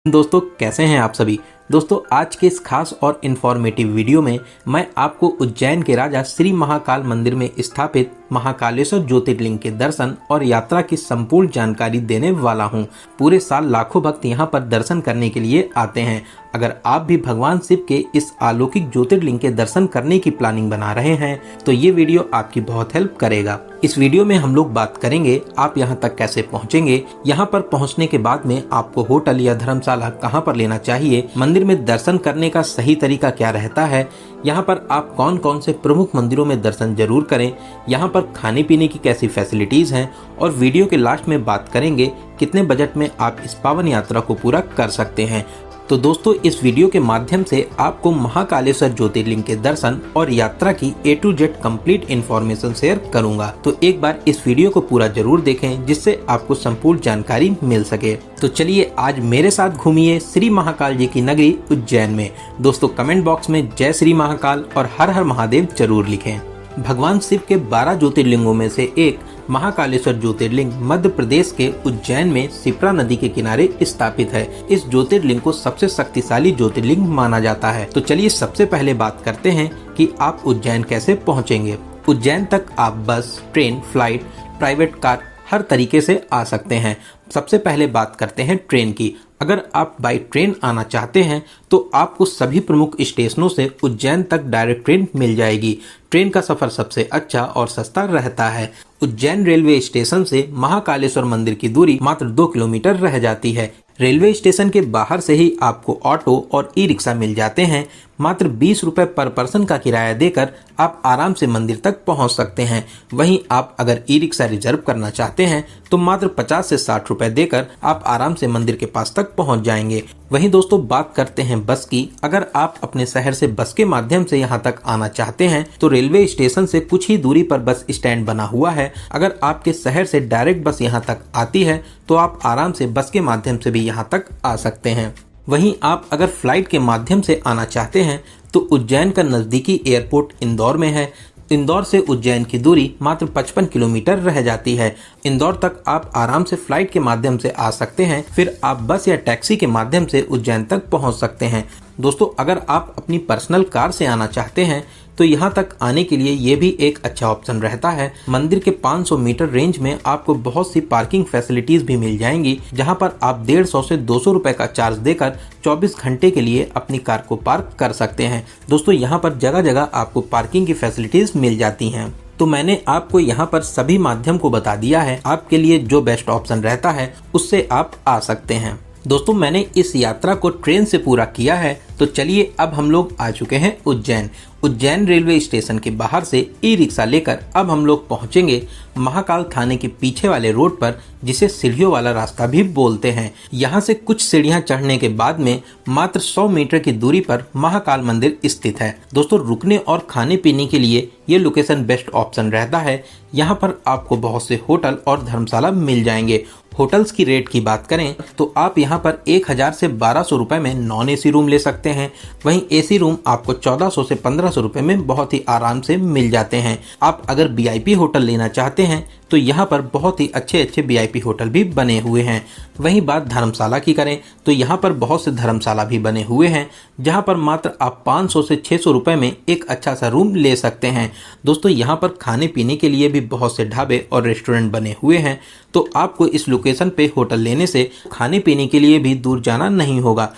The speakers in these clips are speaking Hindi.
दोस्तों कैसे हैं आप सभी। दोस्तों आज के इस खास और इन्फॉर्मेटिव वीडियो में मैं आपको उज्जैन के राजा श्री महाकाल मंदिर में स्थापित महाकालेश्वर ज्योतिर्लिंग के दर्शन और यात्रा की संपूर्ण जानकारी देने वाला हूं। पूरे साल लाखों भक्त यहां पर दर्शन करने के लिए आते हैं। अगर आप भी भगवान शिव के इस अलौकिक ज्योतिर्लिंग के दर्शन करने की प्लानिंग बना रहे हैं तो ये वीडियो आपकी बहुत हेल्प करेगा। इस वीडियो में हम लोग बात करेंगे आप यहाँ तक कैसे पहुँचेंगे, यहाँ पर पहुँचने के बाद में आपको होटल या धर्मशाला कहाँ पर लेना चाहिए, मंदिर में दर्शन करने का सही तरीका क्या रहता है, यहाँ पर आप कौन कौन से प्रमुख मंदिरों में दर्शन जरूर करें, यहाँ पर खाने पीने की कैसी फैसिलिटीज हैं और वीडियो के लास्ट में बात करेंगे कितने बजट में आप इस पावन यात्रा को पूरा कर सकते हैं। तो दोस्तों इस वीडियो के माध्यम से आपको महाकालेश्वर ज्योतिर्लिंग के दर्शन और यात्रा की A to Z complete information share करूंगा। तो एक बार इस वीडियो को पूरा जरूर देखें जिससे आपको संपूर्ण जानकारी मिल सके। तो चलिए आज मेरे साथ घूमिए श्री महाकाल जी की नगरी उज्जैन में। दोस्तों कमेंट बॉक्स में जय श्री महाकाल और हर हर महादेव जरूर लिखें। भगवान शिव के 12 ज्योतिर्लिंगों में से एक महाकालेश्वर ज्योतिर्लिंग मध्य प्रदेश के उज्जैन में शिप्रा नदी के किनारे स्थापित है। इस ज्योतिर्लिंग को सबसे शक्तिशाली ज्योतिर्लिंग माना जाता है। तो चलिए सबसे पहले बात करते हैं कि आप उज्जैन कैसे पहुंचेंगे। उज्जैन तक आप बस, ट्रेन, फ्लाइट, प्राइवेट कार हर तरीके से आ सकते हैं। सबसे पहले बात करते हैं ट्रेन की। अगर आप बाई ट्रेन आना चाहते हैं तो आपको सभी प्रमुख स्टेशनों से उज्जैन तक डायरेक्ट ट्रेन मिल जाएगी। ट्रेन का सफर सबसे अच्छा और सस्ता रहता है। उज्जैन रेलवे स्टेशन से महाकालेश्वर मंदिर की दूरी मात्र 2 किलोमीटर रह जाती है। रेलवे स्टेशन के बाहर से ही आपको ऑटो और ई रिक्शा मिल जाते हैं। मात्र 20 रुपए पर पर्सन का किराया देकर आप आराम से मंदिर तक पहुंच सकते हैं। वहीं आप अगर ई रिक्शा रिजर्व करना चाहते हैं तो मात्र 50 से 60 रुपए देकर आप आराम से मंदिर के पास तक पहुंच जाएंगे। वहीं दोस्तों बात करते हैं बस की। अगर आप अपने शहर से बस के माध्यम से यहां तक आना चाहते हैं तो रेलवे स्टेशन से कुछ ही दूरी पर बस स्टैंड बना हुआ है। अगर आपके शहर से डायरेक्ट बस यहां तक आती है तो आप आराम से बस के माध्यम से भी यहां तक आ सकते हैं। वहीं आप अगर फ्लाइट के माध्यम से आना चाहते हैं तो उज्जैन का नजदीकी एयरपोर्ट इंदौर में है। इंदौर से उज्जैन की दूरी मात्र 55 किलोमीटर रह जाती है। इंदौर तक आप आराम से फ्लाइट के माध्यम से आ सकते हैं। फिर आप बस या टैक्सी के माध्यम से उज्जैन तक पहुंच सकते हैं। दोस्तों अगर आप अपनी पर्सनल कार से आना चाहते हैं तो यहाँ तक आने के लिए ये भी एक अच्छा ऑप्शन रहता है। मंदिर के 500 मीटर रेंज में आपको बहुत सी पार्किंग फैसिलिटीज भी मिल जाएंगी, जहाँ पर आप 150 से 200 रुपए का चार्ज देकर 24 घंटे के लिए अपनी कार को पार्क कर सकते हैं। दोस्तों यहाँ पर जगह जगह आपको पार्किंग की फैसिलिटीज मिल जाती हैं। तो मैंने आपको यहाँ पर सभी माध्यम को बता दिया है। आपके लिए जो बेस्ट ऑप्शन रहता है उससे आप आ सकते हैं। दोस्तों मैंने इस यात्रा को ट्रेन से पूरा किया है। तो चलिए अब हम लोग आ चुके हैं उज्जैन। उज्जैन रेलवे स्टेशन के बाहर से ई रिक्शा लेकर अब हम लोग पहुंचेंगे महाकाल थाने के पीछे वाले रोड पर, जिसे सीढ़ियों वाला रास्ता भी बोलते हैं। यहाँ से कुछ सीढ़ियाँ चढ़ने के बाद में मात्र 100 मीटर की दूरी पर महाकाल मंदिर स्थित है। दोस्तों रुकने और खाने पीने के लिए ये लोकेशन बेस्ट ऑप्शन रहता है। यहाँ पर आपको बहुत से होटल और धर्मशाला मिल जाएंगे। होटल्स की रेट की बात करें तो आप यहाँ पर 1000 से 1200 रुपए में नॉन एसी रूम ले सकते हैं। वहीं एसी रूम आपको 1400 से 1500 रुपए में बहुत ही आराम से मिल जाते हैं। आप अगर वीआईपी होटल लेना चाहते हैं तो यहाँ पर बहुत ही अच्छे अच्छे वीआईपी होटल भी बने हुए हैं। वहीं बात धर्मशाला की करें तो यहाँ पर बहुत से धर्मशाला भी बने हुए हैं, जहाँ पर मात्र आप 500 से 600 रुपए में एक अच्छा सा रूम ले सकते हैं। दोस्तों यहाँ पर खाने पीने के लिए भी बहुत से ढाबे और रेस्टोरेंट बने हुए हैं, तो आपको इस लोकेशन पे होटल लेने से खाने पीने के लिए भी दूर जाना नहीं होगा।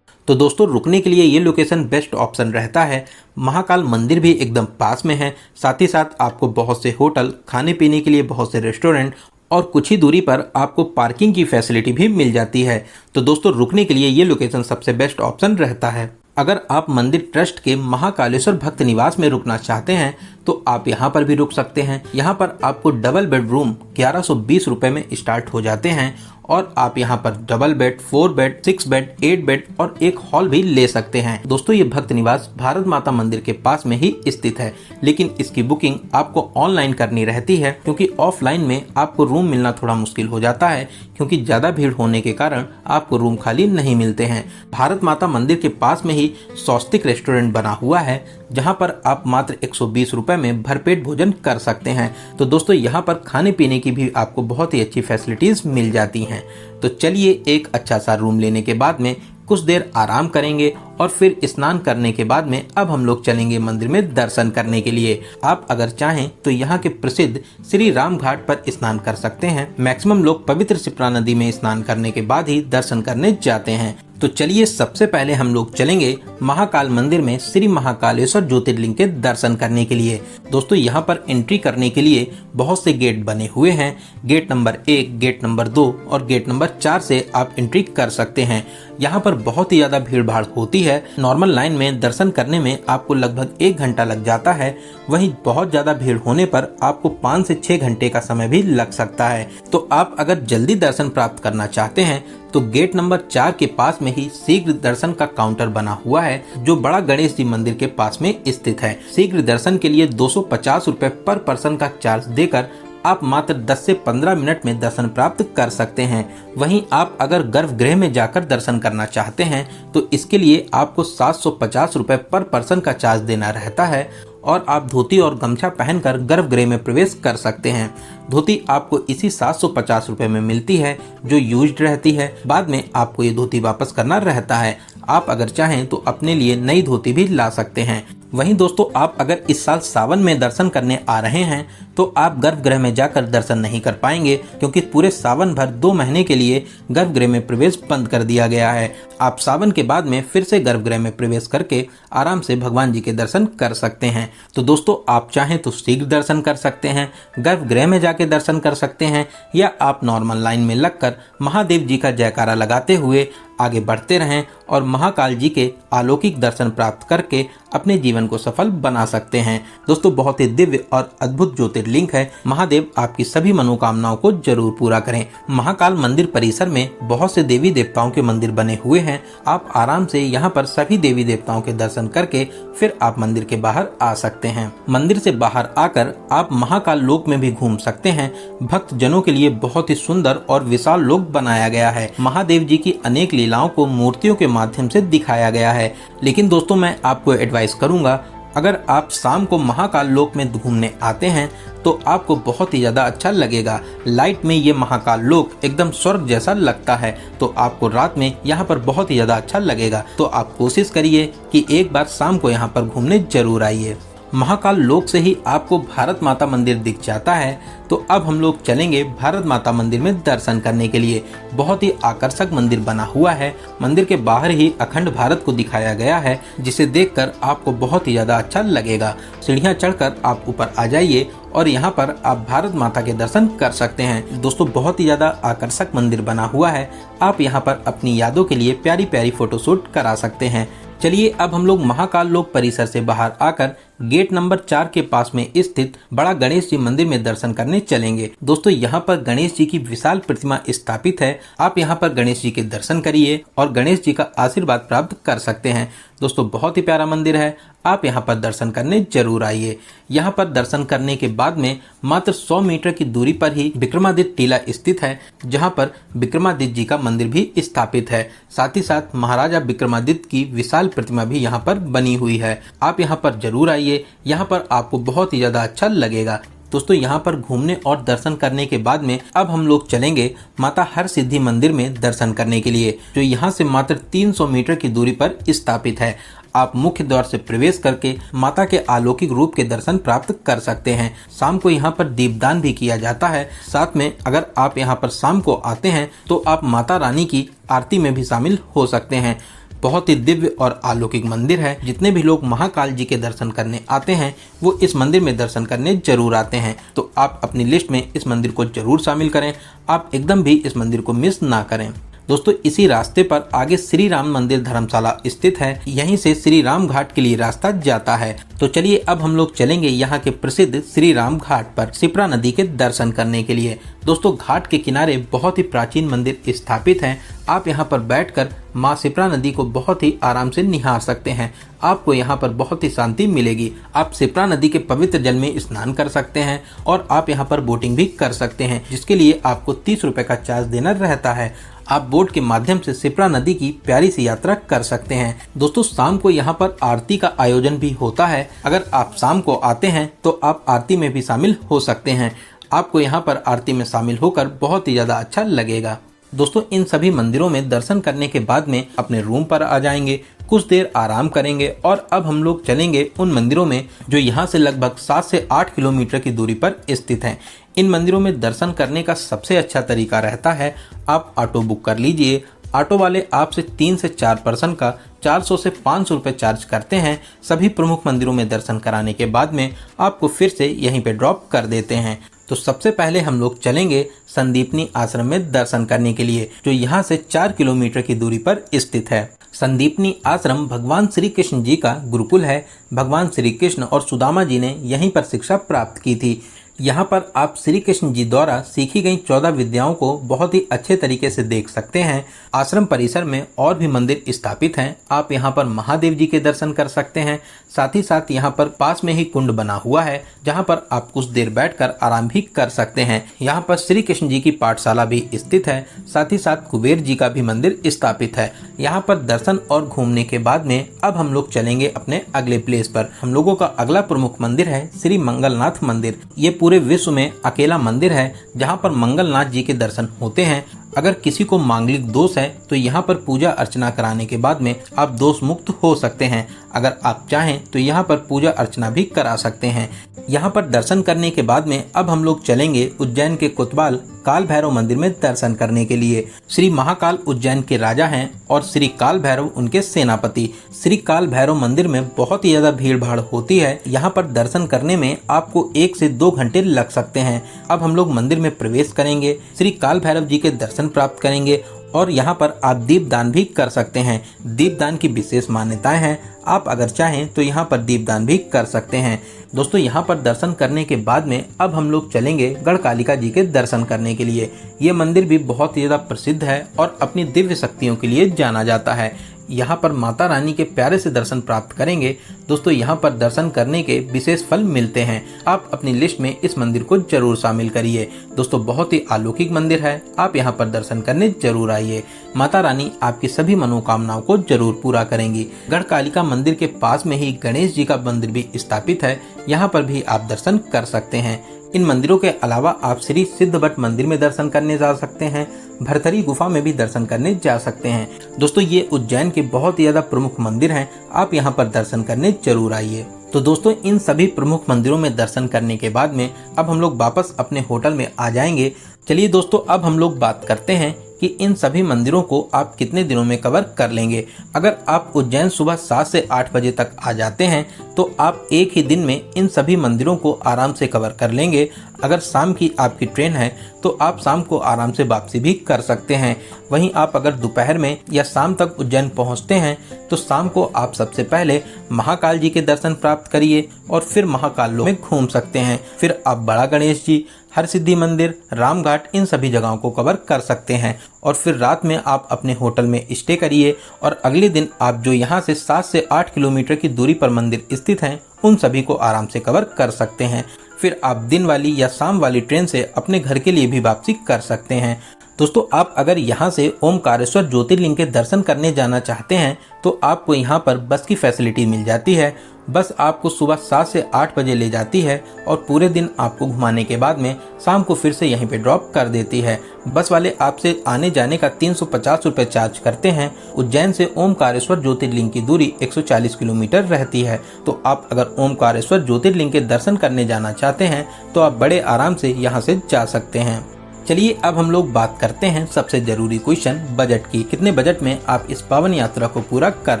तो दोस्तों रुकने के लिए ये लोकेशन बेस्ट ऑप्शन रहता है। महाकाल मंदिर भी एकदम पास में है। साथ ही साथ आपको बहुत से होटल, खाने पीने के लिए बहुत से रेस्टोरेंट और कुछ ही दूरी पर आपको पार्किंग की फैसिलिटी भी मिल जाती है। तो दोस्तों रुकने के लिए ये लोकेशन सबसे बेस्ट ऑप्शन रहता है। अगर आप मंदिर ट्रस्ट के महाकालेश्वर भक्त निवास में रुकना चाहते हैं तो आप यहाँ पर भी रुक सकते हैं। यहाँ पर आपको डबल बेडरूम 1120 रुपए में स्टार्ट हो जाते हैं और आप यहाँ पर double bed, 4 bed, 6 bed, 8 bed और एक हॉल भी ले सकते हैं। दोस्तों ये भक्त निवास भारत माता मंदिर के पास में ही स्थित है, लेकिन इसकी बुकिंग आपको ऑनलाइन करनी रहती है, क्योंकि ऑफलाइन में आपको रूम मिलना थोड़ा मुश्किल हो जाता है, क्योंकि ज्यादा भीड़ होने के कारण आपको रूम खाली नहीं मिलते हैं। भारत माता मंदिर के पास में ही स्वस्तिक रेस्टोरेंट बना हुआ है, जहां पर आप मात्र 120 रुपए में भरपेट भोजन कर सकते हैं। तो दोस्तों यहाँ पर खाने पीने की भी आपको बहुत ही अच्छी फैसिलिटीज मिल जाती हैं। तो चलिए एक अच्छा सा रूम लेने के बाद में कुछ देर आराम करेंगे और फिर स्नान करने के बाद में अब हम लोग चलेंगे मंदिर में दर्शन करने के लिए। आप अगर चाहें तो यहाँ के प्रसिद्ध श्री राम घाट पर स्नान कर सकते हैं। मैक्सिमम लोग पवित्र शिप्रा नदी में स्नान करने के बाद ही दर्शन करने जाते हैं। तो चलिए सबसे पहले हम लोग चलेंगे महाकाल मंदिर में श्री महाकालेश्वर ज्योतिर्लिंग के दर्शन करने के लिए। दोस्तों यहाँ पर एंट्री करने के लिए बहुत से गेट बने हुए हैं। गेट नंबर 1, गेट नंबर 2 और गेट नंबर 4 से आप एंट्री कर सकते हैं। यहाँ पर बहुत ही ज्यादा भीड़ भाड़ होती है। नॉर्मल लाइन में दर्शन करने में आपको लगभग 1 घंटा लग जाता है। वहीं बहुत ज्यादा भीड़ होने पर आपको 5 से 6 घंटे का समय भी लग सकता है। तो आप अगर जल्दी दर्शन प्राप्त करना चाहते हैं तो गेट नंबर 4 के पास में ही शीघ्र दर्शन का काउंटर बना हुआ है, जो बड़ा गणेश जी मंदिर के पास में स्थित है। शीघ्र दर्शन के लिए 250 रुपए पर पर्सन का चार्ज देकर आप मात्र 10 से 15 मिनट में दर्शन प्राप्त कर सकते हैं। वहीं आप अगर गर्भगृह में जाकर दर्शन करना चाहते हैं तो इसके लिए आपको 750 रुपए पर पर्सन का चार्ज देना रहता है और आप धोती और गमछा पहनकर गर्भगृह में प्रवेश कर सकते हैं। धोती आपको इसी 750 रुपए में मिलती है जो यूज्ड रहती है। बाद में आपको ये धोती वापस करना रहता है। आप अगर चाहें तो अपने लिए नई धोती भी ला सकते हैं। वहीं दोस्तों आप अगर इस साल सावन में दर्शन करने आ रहे हैं तो आप गर्भगृह में जाकर दर्शन नहीं कर पाएंगे, क्योंकि पूरे सावन भर 2 महीने के लिए गर्भगृह में प्रवेश बंद कर दिया गया है। आप सावन के बाद में फिर से गर्भगृह में प्रवेश करके आराम से भगवान जी के दर्शन कर सकते हैं। तो दोस्तों आप चाहें तो शीघ्र दर्शन कर सकते हैं, गर्भगृह में जाके दर्शन कर सकते हैं, या आप नॉर्मल लाइन में लगकर महादेव जी का जयकारा लगाते हुए आगे बढ़ते रहें और महाकाल जी के अलौकिक दर्शन प्राप्त करके अपने जीवन को सफल बना सकते हैं। दोस्तों बहुत ही दिव्य और अद्भुत ज्योतिर्लिंग है। महादेव आपकी सभी मनोकामनाओं को जरूर पूरा करें। महाकाल मंदिर परिसर में बहुत से देवी देवताओं के मंदिर बने हुए हैं। आप आराम से यहाँ पर सभी देवी देवताओं के दर्शन करके फिर आप मंदिर के बाहर आ सकते हैं। मंदिर से बाहर आकर आप महाकाल लोक में भी घूम सकते हैं। भक्त जनों के लिए बहुत ही सुंदर और विशाल लोक बनाया गया है। महादेव जी की अनेक लीलाओं को मूर्तियों के माध्यम से दिखाया गया है। लेकिन दोस्तों मैं आपको एडवाइस करूंगा, अगर आप शाम को महाकाल लोक में घूमने आते हैं तो आपको बहुत ही ज्यादा अच्छा लगेगा। लाइट में ये महाकाल लोक एकदम स्वर्ग जैसा लगता है, तो आपको रात में यहाँ पर बहुत ही ज्यादा अच्छा लगेगा। तो आप कोशिश करिए कि एक बार शाम को यहाँ पर घूमने जरूर आइए। महाकाल लोक से ही आपको भारत माता मंदिर दिख जाता है। तो अब हम लोग चलेंगे भारत माता मंदिर में दर्शन करने के लिए। बहुत ही आकर्षक मंदिर बना हुआ है। मंदिर के बाहर ही अखंड भारत को दिखाया गया है, जिसे देखकर आपको बहुत ही ज्यादा अच्छा लगेगा। सीढ़ियां चढ़कर आप ऊपर आ जाइए और यहाँ पर आप भारत माता के दर्शन कर सकते हैं। दोस्तों बहुत ही ज्यादा आकर्षक मंदिर बना हुआ है। आप यहाँ पर अपनी यादों के लिए प्यारी प्यारी फोटोशूट करा सकते हैं। चलिए अब हम लोग महाकाल लोक परिसर से बाहर आकर गेट नंबर 4 के पास में स्थित बड़ा गणेश जी मंदिर में दर्शन करने चलेंगे। दोस्तों यहाँ पर गणेश जी की विशाल प्रतिमा स्थापित है। आप यहाँ पर गणेश जी के दर्शन करिए और गणेश जी का आशीर्वाद प्राप्त कर सकते हैं। दोस्तों बहुत ही प्यारा मंदिर है। आप यहाँ पर दर्शन करने जरूर आइए। यहाँ पर दर्शन करने के बाद में मात्र 100 मीटर की दूरी पर ही विक्रमादित्य टीला स्थित है, जहाँ पर विक्रमादित्य जी का मंदिर भी स्थापित है। साथ ही साथ महाराजा विक्रमादित्य की विशाल प्रतिमा भी यहाँ पर बनी हुई है। आप यहाँ पर जरूर आइए। यहाँ पर आपको बहुत ही ज्यादा अच्छा लगेगा। दोस्तों यहाँ पर घूमने और दर्शन करने के बाद में अब हम लोग चलेंगे माता हर सिद्धि मंदिर में दर्शन करने के लिए, जो यहाँ से मात्र 300 मीटर की दूरी पर स्थापित है। आप मुख्य द्वार से प्रवेश करके माता के अलौकिक रूप के दर्शन प्राप्त कर सकते हैं। शाम को यहाँ पर दीपदान भी किया जाता है। साथ में अगर आप यहाँ पर शाम को आते हैं तो आप माता रानी की आरती में भी शामिल हो सकते हैं। बहुत ही दिव्य और अलौकिक मंदिर है। जितने भी लोग महाकाल जी के दर्शन करने आते हैं वो इस मंदिर में दर्शन करने जरूर आते हैं। तो आप अपनी लिस्ट में इस मंदिर को जरूर शामिल करें। आप एकदम भी इस मंदिर को मिस ना करें। दोस्तों इसी रास्ते पर आगे श्री राम मंदिर धर्मशाला स्थित है। यहीं से श्री राम घाट के लिए रास्ता जाता है। तो चलिए अब हम लोग चलेंगे यहाँ के प्रसिद्ध श्री राम घाट पर शिप्रा नदी के दर्शन करने के लिए। दोस्तों घाट के किनारे बहुत ही प्राचीन मंदिर स्थापित हैं। आप यहाँ पर बैठकर माँ शिप्रा नदी को बहुत ही आराम से निहार सकते हैं। आपको यहाँ पर बहुत ही शांति मिलेगी। आप शिप्रा नदी के पवित्र जल में स्नान कर सकते हैं और आप यहाँ पर बोटिंग भी कर सकते हैं, जिसके लिए आपको 30 रुपए का चार्ज देना रहता है। आप बोट के माध्यम से शिप्रा नदी की प्यारी सी यात्रा कर सकते हैं। दोस्तों शाम को यहाँ पर आरती का आयोजन भी होता है। अगर आप शाम को आते हैं तो आप आरती में भी शामिल हो सकते हैं। आपको यहाँ पर आरती में शामिल होकर बहुत ही ज्यादा अच्छा लगेगा। दोस्तों इन सभी मंदिरों में दर्शन करने के बाद में अपने रूम पर आ जाएंगे, कुछ देर आराम करेंगे और अब हम लोग चलेंगे उन मंदिरों में जो यहाँ से लगभग 7 से 8 किलोमीटर की दूरी पर स्थित हैं। इन मंदिरों में दर्शन करने का सबसे अच्छा तरीका रहता है आप ऑटो बुक कर लीजिए। ऑटो वाले आपसे 3 से 4 पर्सन का 400 से 500 रुपये चार्ज करते हैं। सभी प्रमुख मंदिरों में दर्शन कराने के बाद में आपको फिर से यहीं पे ड्रॉप कर देते हैं। तो सबसे पहले हम लोग चलेंगे संदीपनी आश्रम में दर्शन करने के लिए, जो यहाँ से 4 किलोमीटर की दूरी पर स्थित है। संदीपनी आश्रम भगवान श्री कृष्ण जी का गुरुकुल है। भगवान श्री कृष्ण और सुदामा जी ने यहीं पर शिक्षा प्राप्त की थी। यहाँ पर आप श्री कृष्ण जी द्वारा सीखी गई 14 विद्याओं को बहुत ही अच्छे तरीके से देख सकते हैं। आश्रम परिसर में और भी मंदिर स्थापित हैं। आप यहाँ पर महादेव जी के दर्शन कर सकते हैं। साथ ही साथ यहाँ पर पास में ही कुंड बना हुआ है, जहाँ पर आप कुछ देर बैठकर आराम भी कर सकते हैं। यहाँ पर श्री कृष्ण जी की पाठशाला भी स्थित है। साथ ही साथ कुबेर जी का भी मंदिर स्थापित है। यहाँ पर दर्शन और घूमने के बाद में अब हम लोग चलेंगे अपने अगले प्लेस पर। हम लोगों का अगला प्रमुख मंदिर है श्री मंगलनाथ मंदिर। ये पूरे विश्व में अकेला मंदिर है जहाँ पर मंगलनाथ जी के दर्शन होते हैं। अगर किसी को मांगलिक दोष है तो यहाँ पर पूजा अर्चना कराने के बाद में आप दोष मुक्त हो सकते हैं। अगर आप चाहें तो यहाँ पर पूजा अर्चना भी करा सकते हैं। यहाँ पर दर्शन करने के बाद में अब हम लोग चलेंगे उज्जैन के कोतवाल काल भैरव मंदिर में दर्शन करने के लिए। श्री महाकाल उज्जैन के राजा हैं और श्री काल भैरव उनके सेनापति। श्री काल भैरव मंदिर में बहुत ही ज्यादा भीड़ भाड़ होती है। यहाँ पर दर्शन करने में आपको 1 से 2 घंटे लग सकते हैं। अब हम लोग मंदिर में प्रवेश करेंगे, श्री काल भैरव जी के दर्शन प्राप्त करेंगे और यहाँ पर आप दीपदान भी कर सकते हैं। दीपदान की विशेष मान्यताएं हैं। आप अगर चाहें तो यहाँ पर दीपदान भी कर सकते हैं। दोस्तों यहाँ पर दर्शन करने के बाद में अब हम लोग चलेंगे गढ़कालिका जी के दर्शन करने के लिए। ये मंदिर भी बहुत ही ज्यादा प्रसिद्ध है और अपनी दिव्य शक्तियों के लिए जाना जाता है। यहाँ पर माता रानी के प्यारे से दर्शन प्राप्त करेंगे। दोस्तों यहाँ पर दर्शन करने के विशेष फल मिलते हैं। आप अपनी लिस्ट में इस मंदिर को जरूर शामिल करिए। दोस्तों बहुत ही अलौकिक मंदिर है। आप यहाँ पर दर्शन करने जरूर आइए। माता रानी आपकी सभी मनोकामनाओं को जरूर पूरा करेंगी। गढ़कालिका मंदिर के पास में ही गणेश जी का मंदिर भी स्थापित है। यहाँ पर भी आप दर्शन कर सकते हैं। इन मंदिरों के अलावा आप श्री सिद्धवट मंदिर में दर्शन करने जा सकते हैं। भरथरी गुफा में भी दर्शन करने जा सकते हैं। दोस्तों ये उज्जैन के बहुत ही ज्यादा प्रमुख मंदिर हैं। आप यहाँ पर दर्शन करने जरूर आइए। तो दोस्तों इन सभी प्रमुख मंदिरों में दर्शन करने के बाद में अब हम लोग वापस अपने होटल में आ जाएंगे। चलिए दोस्तों अब हम लोग बात करते हैं कि इन सभी मंदिरों को आप कितने दिनों में कवर कर लेंगे। अगर आप उज्जैन सुबह 7 से 8 बजे तक आ जाते हैं तो आप एक ही दिन में इन सभी मंदिरों को आराम से कवर कर लेंगे। अगर शाम की आपकी ट्रेन है तो आप शाम को आराम से वापसी भी कर सकते हैं। वहीं आप अगर दोपहर में या शाम तक उज्जैन पहुंचते हैं तो शाम को आप सबसे पहले महाकाल जी के दर्शन प्राप्त करिए और फिर महाकाल लोक में घूम सकते हैं। फिर आप बड़ा गणेश जी, हरसिद्धि मंदिर, रामघाट इन सभी जगहों को कवर कर सकते हैं और फिर रात में आप अपने होटल में स्टे करिए और अगले दिन आप जो यहाँ से 7 से 8 किलोमीटर की दूरी पर मंदिर स्थित हैं उन सभी को आराम से कवर कर सकते हैं। फिर आप दिन वाली या शाम वाली ट्रेन से अपने घर के लिए भी वापसी कर सकते हैं। दोस्तों आप अगर यहाँ से ओमकारेश्वर ज्योतिर्लिंग के दर्शन करने जाना चाहते हैं तो आपको यहाँ पर बस की फैसिलिटी मिल जाती है। बस आपको सुबह 7 से 8 बजे ले जाती है और पूरे दिन आपको घुमाने के बाद में शाम को फिर से यहीं पे ड्रॉप कर देती है। बस वाले आपसे आने जाने का 350 रुपये चार्ज करते हैं। उज्जैन से ओमकारेश्वर ज्योतिर्लिंग की दूरी 140 किलोमीटर रहती है। तो आप अगर ओमकारेश्वर ज्योतिर्लिंग के दर्शन करने जाना चाहते हैं तो आप बड़े आराम से यहाँ से जा सकते हैं। चलिए अब हम लोग बात करते हैं सबसे जरूरी क्वेश्चन बजट की। कितने बजट में आप इस पावन यात्रा को पूरा कर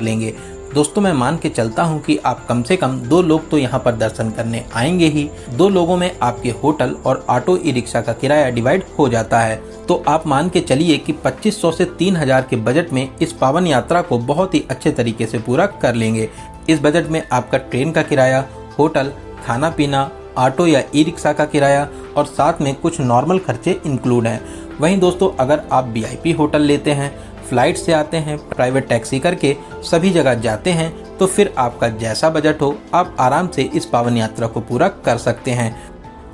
लेंगे। दोस्तों मैं मान के चलता हूँ कि आप कम से कम 2 लोग तो यहाँ पर दर्शन करने आएंगे ही। 2 लोगों में आपके होटल और ऑटो ई रिक्शा का किराया डिवाइड हो जाता है। तो आप मान के चलिए कि 2500 से 3000 के बजट में इस पावन यात्रा को बहुत ही अच्छे तरीके से पूरा कर लेंगे। इस बजट में आपका ट्रेन का किराया, होटल, खाना पीना, ऑटो या ई रिक्शा का किराया और साथ में कुछ नॉर्मल खर्चे इंक्लूड हैं। वहीं दोस्तों अगर आप VIP होटल लेते हैं, फ्लाइट से आते हैं, प्राइवेट टैक्सी करके सभी जगह जाते हैं तो फिर आपका जैसा बजट हो आप आराम से इस पावन यात्रा को पूरा कर सकते हैं।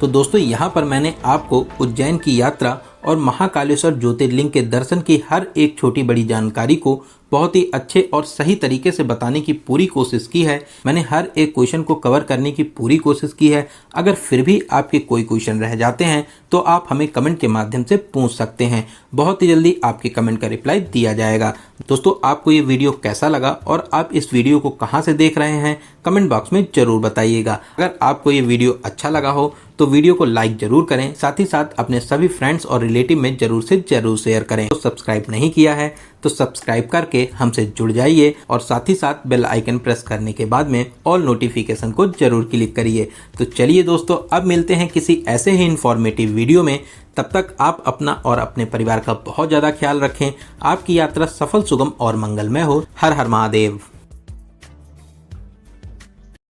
तो दोस्तों यहाँ पर मैंने आपको उज्जैन की यात्रा और महाकालेश्वर ज्योतिर्लिंग के दर्शन की हर एक छोटी बड़ी जानकारी को बहुत ही अच्छे और सही तरीके से बताने की पूरी कोशिश की है। मैंने हर एक क्वेश्चन को कवर करने की पूरी कोशिश की है। अगर फिर भी आपके कोई क्वेश्चन रह जाते हैं तो आप हमें कमेंट के माध्यम से पूछ सकते हैं। बहुत ही जल्दी आपके कमेंट का रिप्लाई दिया जाएगा। दोस्तों, आपको ये वीडियो कैसा लगा और आप इस वीडियो को कहां से देख रहे हैं कमेंट बॉक्स में जरूर बताइएगा। अगर आपको ये वीडियो अच्छा लगा हो तो वीडियो को लाइक जरूर करें, साथ ही साथ अपने सभी फ्रेंड्स और रिलेटिव में जरूर से जरूर शेयर करें। तो सब्सक्राइब नहीं किया है तो सब्सक्राइब करके हमसे जुड़ जाइए और साथ ही साथ बेल आइकन प्रेस करने के बाद में ऑल नोटिफिकेशन को जरूर क्लिक करिए। तो चलिए दोस्तों, अब मिलते हैं किसी ऐसे ही इंफॉर्मेटिव वीडियो में। तब तक आप अपना और अपने परिवार का बहुत ज्यादा ख्याल रखें। आपकी यात्रा सफल, सुगम और मंगलमय हो। हर हर महादेव।